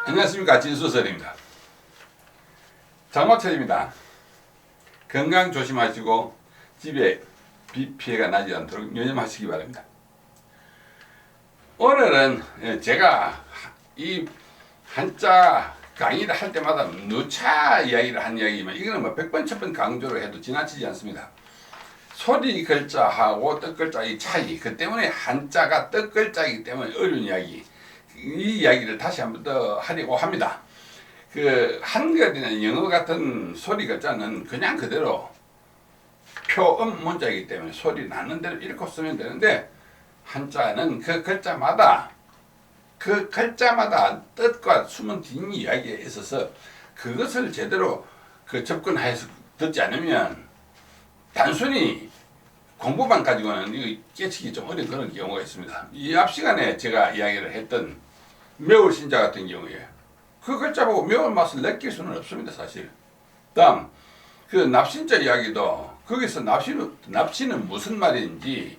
안녕하십니까, 진수설입니다. 장마철입니다. 건강 조심하시고 집에 비 피해가 나지 않도록 유념하시기 바랍니다. 오늘은 제가 이 한자 강의를 할 때마다 누차 이야기를 한 이야기지만 이거는 뭐 100번 1000번 강조를 해도 지나치지 않습니다. 소리 글자하고 뜻 글자의 차이, 그 때문에 한자가 뜻 글자이기 때문에 어려운 이야기, 이 이야기를 다시 한 번 더 하려고 합니다. 그 한글이나 영어 같은 소리 글자는 그냥 그대로 표음 문자이기 때문에 소리 나는 대로 읽고 쓰면 되는데, 한자는 그 글자마다 뜻과 숨은 뒷 이야기에 있어서 그것을 제대로 접근해서 듣지 않으면 단순히 공부만 가지고는 이거 깨치기 좀 어려운 그런 경우가 있습니다. 이 앞 시간에 제가 이야기를 했던 매울신자 같은 경우에 그 글자 보고 매운맛을 느낄 수는 없습니다, 사실. 다음 그 납신자 이야기도 거기서 납신은 무슨 말인지,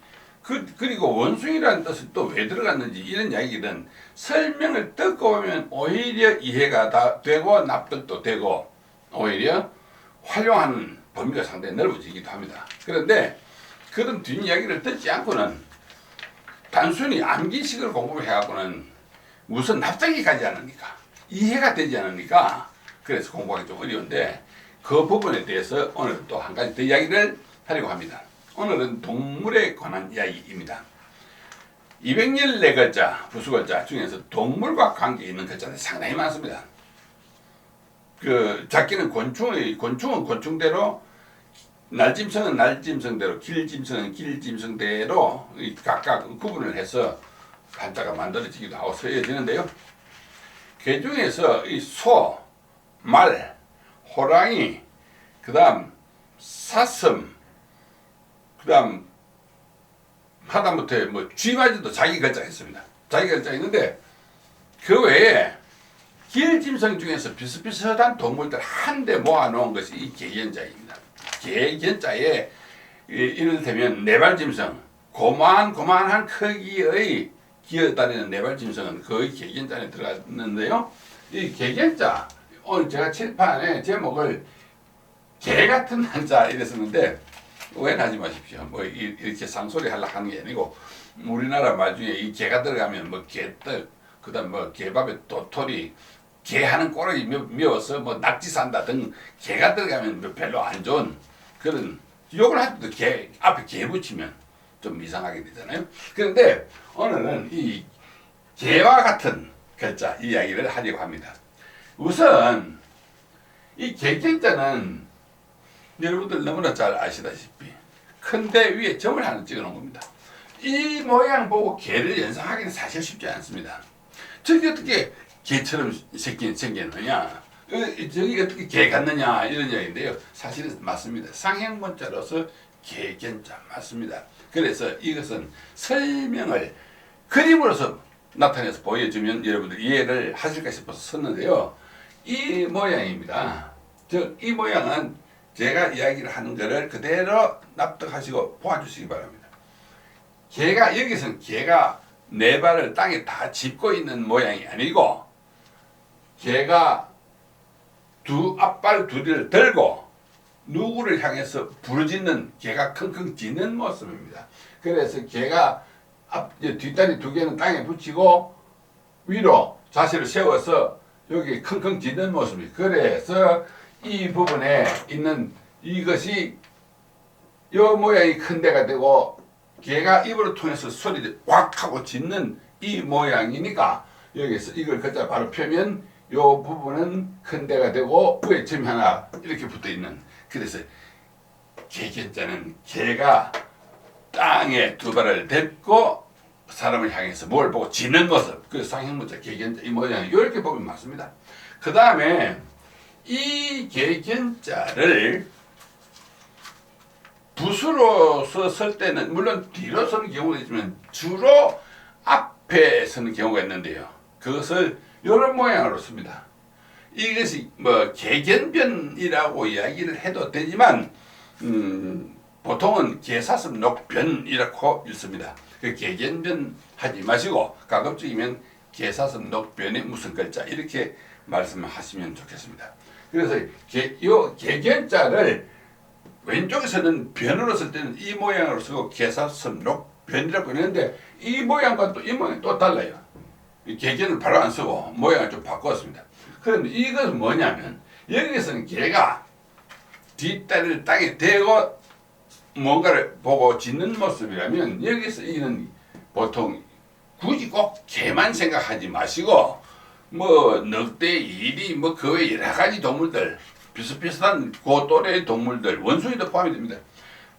그리고 원숭이라는 뜻이 또 왜 들어갔는지, 이런 이야기는 설명을 듣고 보면 오히려 이해가 다 되고 납득도 되고 오히려 활용하는 범위가 상당히 넓어지기도 합니다. 그런데 그런 뒷이야기를 듣지 않고는 단순히 암기식을 공부해갖고는 우선 납득이 가지 않으니까, 이해가 되지 않으니까, 그래서 공부하기 좀 어려운데, 그 부분에 대해서 오늘 또 한 가지 더 이야기를 하려고 합니다. 오늘은 동물에 관한 이야기입니다. 214글자 부수글자 중에서 동물과 관계 있는 글자들이 상당히 많습니다. 그 작기는 곤충은 곤충대로, 날짐승은 날짐승대로, 길짐승은 길짐승대로 각각 구분을 해서 한자가 만들어지기도 하고 쓰여지는데요. 그 중에서 이 소, 말, 호랑이, 그 다음 사슴, 그 다음 하다못해 뭐 쥐마저도 자기 글자가 있습니다. 자기 글자가 있는데, 그 외에 길짐승 중에서 비슷비슷한 동물들 한데 모아놓은 것이 이 개견자입니다. 개견자에 이를테면 네발짐승, 고만한 크기의 기어다니는 네발짐승은 거의 개견자에 들어갔는데요. 이 개견자, 오늘 제가 칠판에 제목을 개 같은 한자 이랬었는데 오해하지 마십시오. 뭐 이렇게 상소리 하려고 하는 게 아니고, 우리나라 말 중에 이 개가 들어가면 뭐 개떡, 그 다음 뭐 개밥에 도토리, 개 하는 꼬락이 미워서 뭐 낙지 산다 등 개가 들어가면 별로 안 좋은 그런 욕을 할 때도 개 앞에 개 붙이면 좀 이상하게 되잖아요. 그런데 오늘은 이 개와 같은 글자 이야기를 하려고 합니다. 우선 이 개견자는 여러분들 너무나 잘 아시다시피 큰데 위에 점을 하나 찍어 놓은 겁니다. 이 모양 보고 개를 연상하기는 사실 쉽지 않습니다. 저기 어떻게 개처럼 생겼느냐, 저기 어떻게 개 같느냐, 이런 이야기인데요. 사실은 맞습니다. 상형문자로서 개견자 맞습니다. 그래서 이것은 설명을 그림으로서 나타내서 보여주면 여러분들 이해를 하실까 싶어서 썼는데요. 이 모양입니다. 즉 이 모양은 제가 이야기를 하는 것을 그대로 납득하시고 보아주시기 바랍니다. 개가, 여기서는 개가 네 발을 땅에 다 짚고 있는 모양이 아니고, 개가 앞발 두 개를 들고 누구를 향해서 부르짖는, 개가 킁킁 짖는 모습입니다. 그래서 개가 뒷다리 두 개는 땅에 붙이고 위로 자세를 세워서 여기 킁킁 짖는 모습이, 그래서 이 부분에 있는 이것이 요 모양이 큰 데가 되고, 개가 입으로 통해서 소리를 꽉 하고 짖는 이 모양이니까, 여기서 이걸 글자 바로 펴면 요 부분은 큰 데가 되고 위에 점 하나 이렇게 붙어 있는, 그래서 개견자는 개가 땅에 두 발을 댈고 사람을 향해서 뭘 보고 짖는 모습, 그 상형문자 개견자 이 모양이 이렇게 보면 맞습니다. 그 다음에 이 개견자를 붓으로서 쓸 때는 물론 뒤로 쓰는 경우가 있지만 주로 앞에 쓰는 경우가 있는데요. 그것을 이런 모양으로 씁니다. 이것이 뭐 개견변이라고 이야기를 해도 되지만 보통은 개사슴 녹변이라고 읽습니다. 그 개견변 하지 마시고 가급적이면 개사슴 녹변의 무슨 글자 이렇게 말씀하시면 좋겠습니다. 그래서 요 개견자를 왼쪽에서는 변으로 쓸 때는 이 모양으로 쓰고 개사슴 녹변이라고 하는데 이 모양과 또 이 모양이 또 달라요. 이 개견을 바로 안 쓰고 모양을 좀 바꿨습니다. 그런데 이것은 뭐냐면 여기에서는 개가 뒷다리를 땅에 대고 뭔가를 보고 짖는 모습이라면 여기서 이는 보통 굳이 꼭 개만 생각하지 마시고 뭐 늑대, 이리 뭐 그 외 여러 가지 동물들 비슷비슷한 그 또래의 동물들 원숭이도 포함이 됩니다.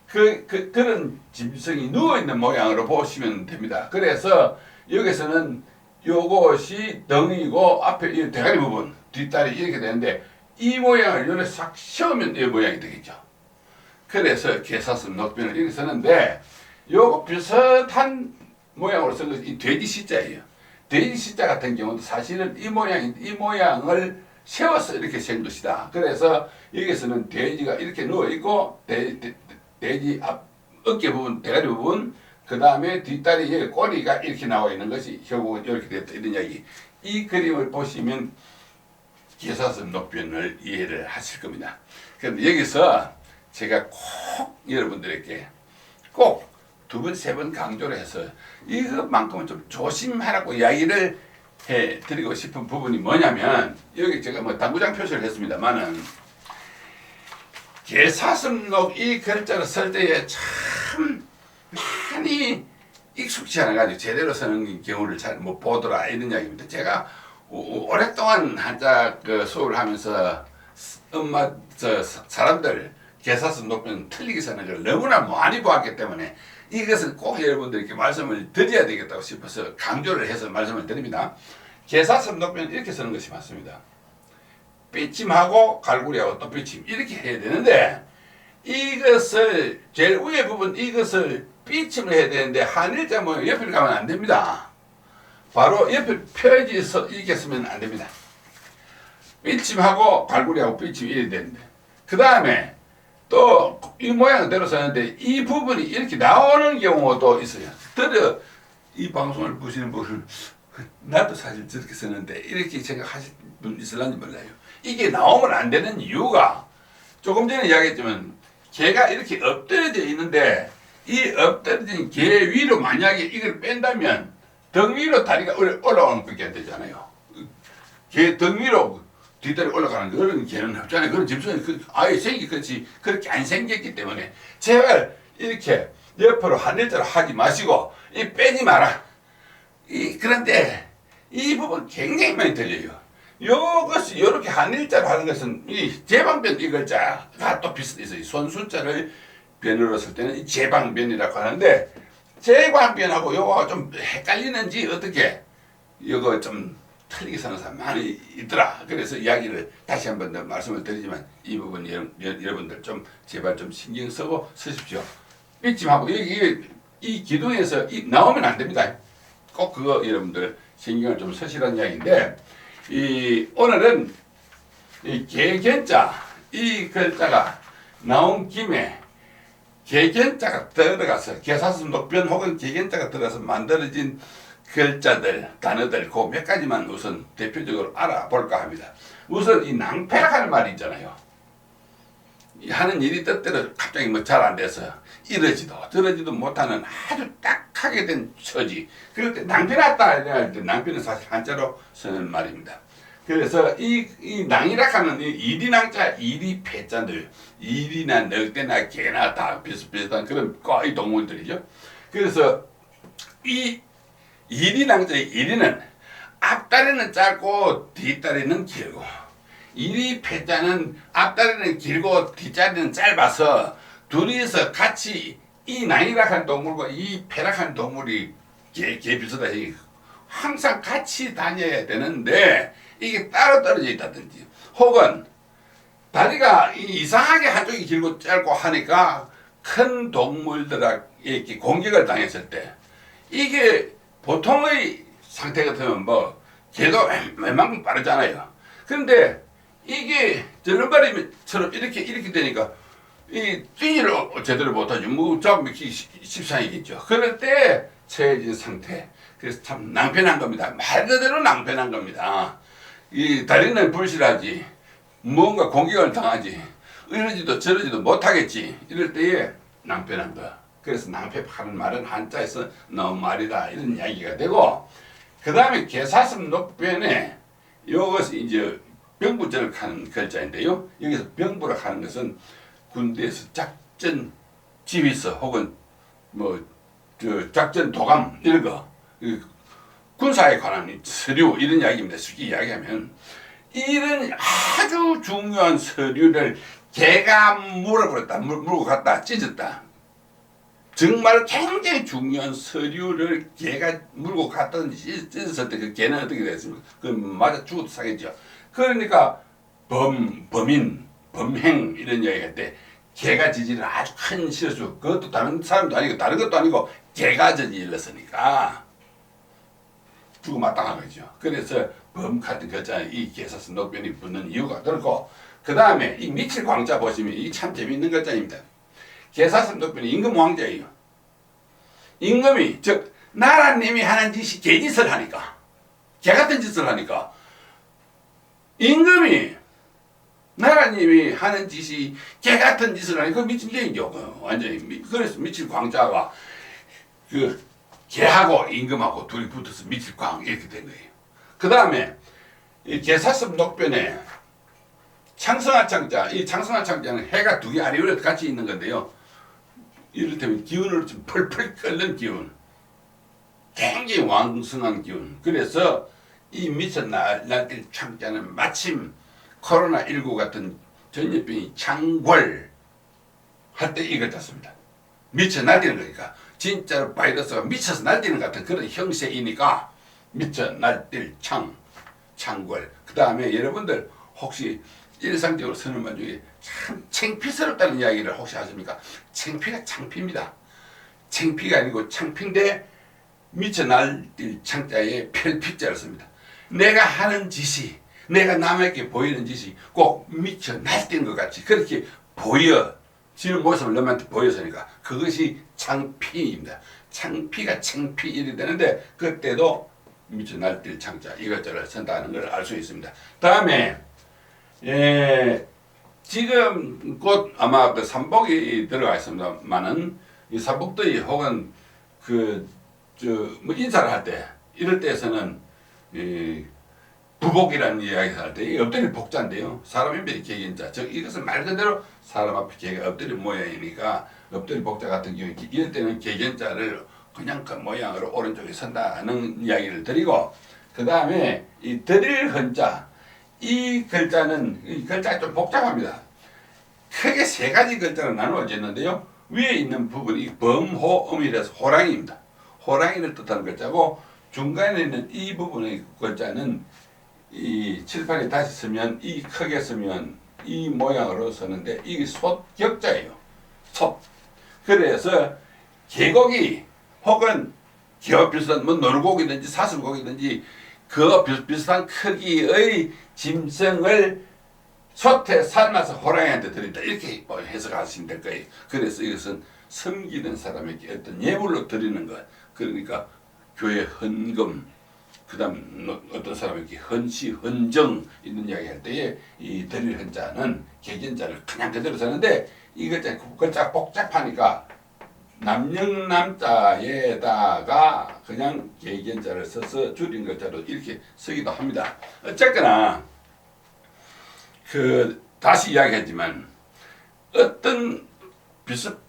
그런 짐승이 누워있는 모양으로 보시면 됩니다. 그래서 여기서는 요것이 등이고 앞에 이 대가리 부분 뒷다리 이렇게 되는데 이 모양을 요래 싹 씌우면 이 모양이 되겠죠. 그래서 개사슴 녹변을 이렇게 쓰는데 요거 비슷한 모양으로 쓴 것이 이 돼지 시자예요. 돼지 시자 같은 경우도 사실은 이 모양을 세워서 이렇게 센 것이다. 그래서 여기서는 돼지가 이렇게 누워 있고 돼지 앞 어깨 부분, 대가리 부분, 그 다음에 뒷다리 여기 꼬리가 이렇게 나와 있는 것이 결국은 이렇게 됐다 이런 이야기. 이 그림을 보시면 개사슴 녹변을 이해를 하실 겁니다. 그런데 여기서 제가 꼭 여러분들에게 꼭 두 번, 세 번 강조를 해서 이것만큼은 좀 조심하라고 이야기를 해드리고 싶은 부분이 뭐냐면 여기 제가 뭐 당구장 표시를 했습니다만은 개사슴록 이 글자를 쓸 때에 참 많이 익숙치 않아가지고 제대로 쓰는 경우를 잘 못 보더라 이런 이야기입니다. 제가 오랫동안 한자 그 수업을 하면서 엄마 사람들 개사슴 녹변 틀리게 쓰는 걸 너무나 많이 보았기 때문에 이것은 꼭 여러분들께 말씀을 드려야 되겠다고 싶어서 강조를 해서 말씀을 드립니다. 개사슴 녹변 이렇게 쓰는 것이 맞습니다. 삐침하고 갈구리하고 또 삐침 이렇게 해야 되는데 이것을 제일 위에 부분 이것을 삐침을 해야 되는데 한일자 모양 옆을 가면 안 됩니다. 바로 옆에 펴지서 이렇게 쓰면 안 됩니다. 삐침하고 갈구리하고 삐침 이래야 되는데 그 다음에 또 이 모양을 대로 쓰는데 이 부분이 이렇게 나오는 경우도 있어요. 이 방송을 보시는 분은 나도 사실 저렇게 쓰는데 이렇게 생각하실 분 있을런지 몰라요. 이게 나오면 안 되는 이유가 조금 전에 이야기했지만 개가 이렇게 엎드려져 있는데 이 엎드려진 개 위로 만약에 이걸 뺀다면 등 위로 다리가 올라오는 것밖에 안 되잖아요. 개 등 위로 뒷다리 올라가는 그런 개는 없잖아요. 그런 짐승이 아예 그렇지 그렇게 안 생겼기 때문에 제발 이렇게 옆으로 한일자로 하지 마시고 이 빼지 마라. 그런데 이 부분 굉장히 많이 들려요. 요것이 이렇게 한일자로 하는 것은 이 제방변 이 글자가 또 비슷해서 손수자를 변으로 쓸 때는 이 제방변이라고 하는데 제방변하고 요거가 좀 헷갈리는지 어떻게 요거 좀 틀리게 사는 사람 많이 있더라. 그래서 이야기를 다시 한 번 더 말씀을 드리지만 이 부분 여러분들 좀 제발 좀 신경 쓰고 쓰십시오. 삐침하고 이 기둥에서 나오면 안 됩니다. 꼭 그거 여러분들 신경을 좀 쓰시라는 이야기인데 오늘은 이 개견자 이 글자가 나온 김에 개견자가 들어가서 개사슴 녹변 혹은 개견자가 들어가서 만들어진 글자들, 단어들 그 몇 가지만 우선 대표적으로 알아볼까 합니다. 우선 이 낭패라는 말이 있잖아요. 하는 일이 뜻대로 갑자기 뭐 잘 안 돼서 이러지도 저러지도 못하는 아주 딱하게 된 처지. 그럴 때 낭패났다 할 때 낭패는 사실 한자로 쓰는 말입니다. 그래서 이 낭이라 하는 이 이리낭자 이리 패자들 이리나 늑대나 개나 다 비슷비슷한 그런 과의 동물들이죠. 그래서 이 이리낭자의 이리는 앞다리는 짧고 뒷다리는 길고 이리 패자는 앞다리는 길고 뒷다리는 짧아서 둘이서 같이 이 낭이락한 동물과 이 패락한 동물이 개 비슷하지 항상 같이 다녀야 되는데 이게 따로 떨어져 있다든지 혹은 다리가 이상하게 한쪽이 길고 짧고 하니까 큰 동물들에게 공격을 당했을 때 이게 보통의 상태 같으면 뭐 개도 웬만큼 빠르잖아요. 그런데 이게 절름발이처럼 이렇게 되니까 이 뛰기를 제대로 못하죠. 무조건 쉽상이겠죠. 그럴 때 처해진 상태 그래서 참 낭패난 겁니다. 말 그대로 낭패난 겁니다. 이 다리는 불실하지, 뭔가 공격을 당하지, 이러지도 저러지도 못하겠지, 이럴 때에 낭패난 거. 그래서 낭패파는 말은 한자에서 나온 말이다, 이런 이야기가 되고, 그 다음에 개사슴 녹변에 이것이 이제 병부절을 하는 글자인데요. 여기서 병부라 하는 것은 군대에서 작전 지휘서 혹은 뭐 작전 도감 이런 거, 군사에 관한 서류 이런 이야기입니다. 쉽게 이야기하면 이런 아주 중요한 서류를 개가 물어버렸다, 물고 갔다, 찢었다. 정말 굉장히 중요한 서류를 개가 물고 갔다든지 찢었을 때 그 개는 어떻게 됐습니까? 그 맞아 죽어도 사겠죠. 그러니까 범인, 범행 이런 이야기 할 때 개가 저지른 아주 큰 실수, 그것도 다른 사람도 아니고 다른 것도 아니고 개가 저질렀으니까 죽어마땅한 거죠. 그래서 범 같은 글자에 이 개사슴 녹변이 붙는 이유가 그렇고, 그 다음에 이 미칠 광자 보시면 이 참 재미있는 글자입니다. 개사슴 녹변이 임금 왕자예요. 임금이 즉 나라님이 하는 짓이 개짓을 하니까, 개 같은 짓을 하니까 임금이 나라님이 하는 짓이 개 같은 짓을 하니까 미친 개이죠. 완전히. 그래서 미칠 광자가 그 개하고 임금하고 둘이 붙어서 미칠 광 이렇게 된 거예요. 그 다음에 이 개사슴 녹변에 창성한 창자, 이 창성한 창자는 해가 두 개 아래로 같이 있는 건데요. 이를테면 기운을 좀 펄펄 끓는 기운, 굉장히 왕성한 기운. 그래서 이 미쳐 날뛸 창자는 마침 코로나19 같은 전염병이 창궐 할 때 이걸 짰습니다. 미쳐 날뛰는 거니까 진짜로 바이러스가 미쳐서 날뛰는 같은 그런 형세이니까 미쳐 날뛸 창궐. 그 다음에 여러분들 혹시 일상적으로 쓰는 말 중에 참 창피스럽다는 이야기를 혹시 하십니까? 창피가 창피입니다. 창피가 아니고 창피인데 미쳐 날뛸 창자에 별피자를 씁니다. 내가 하는 짓이, 내가 남에게 보이는 짓이 꼭 미쳐 날뛰는 것 같이 그렇게 보여지는 모습을 너한테 보여서니까 그것이 창피입니다. 창피가 창피 일이 되는데 그때도 미쳐 날뛸 창자 이것저것 쓴다는 걸 알 수 있습니다. 다음에 지금 곧 아마 그 삼복이 들어가 있습니다만은 이 삼복더위 혹은 뭐 인사를 할 때 이럴 때에서는 부복이라는 이야기를 할 때 엎드릴 복자인데요. 사람 인별이 개견자. 즉 이것은 말 그대로 사람 앞에 개가 엎드린 모양이니까 엎드릴 복자 같은 경우에 이럴 때는 개견자를 그냥 그 모양으로 오른쪽에 선다는 이야기를 드리고, 그 다음에 이 드릴 헌자, 이 글자는 이 글자가 좀 복잡합니다. 크게 세 가지 글자로 나누어져 있는데요. 위에 있는 부분이 범호음이라서 호랑이입니다. 호랑이를 뜻하는 글자고, 중간에 있는 이 부분의 글자는 이 칠판에 다시 쓰면 이 크게 쓰면 이 모양으로 쓰는데 이게 솥격자예요. 솥. 그래서 개고기 혹은 개와 비슷한 뭐 노루고기든지 사슬고기든지 그 비슷한 크기의 짐승을 솥에 삶아서 호랑이한테 드린다, 이렇게 해석하시면 될 거예요. 그래서 이것은 섬기는 사람에게 어떤 예물로 드리는 것, 그러니까 교회 헌금, 그 다음 어떤 사람에게 헌시, 헌정 이런 이야기 할 때에 이 드릴 헌자는 개견자를 그냥 그대로 쓰는데 이 글자 복잡하니까 남영남자에다가 그냥 개견자를 써서 줄인 글자로 이렇게 쓰기도 합니다. 어쨌거나 다시 이야기했지만 어떤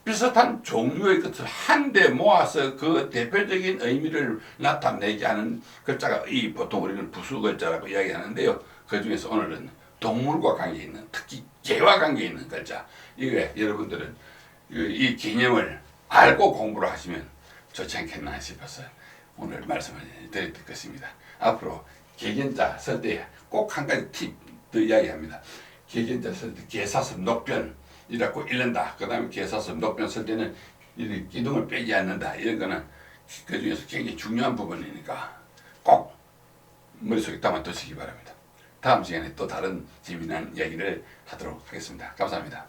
비슷한 종류의 것을 한데 모아서 그 대표적인 의미를 나타내게 하는 글자가 이 보통 우리는 부수 글자라고 이야기하는데요. 그 중에서 오늘은 동물과 관계 있는, 특히 개와 관계 있는 글자, 이게 여러분들은 이 개념을 알고 공부를 하시면 좋지 않겠나 싶어서 오늘 말씀을 드릴 것입니다. 앞으로 개견자 쓸 때 꼭 한 가지 팁 더 이야기합니다. 개견자 쓸 때 개사슴 녹변이라고 읽는다. 그 다음에 개사슴 녹변 쓸 때는 이 기둥을 빼지 않는다. 이런 거는 그 중에서 굉장히 중요한 부분이니까 꼭 머릿속에 담아두시기 바랍니다. 다음 시간에 또 다른 재미난 이야기를 하도록 하겠습니다. 감사합니다.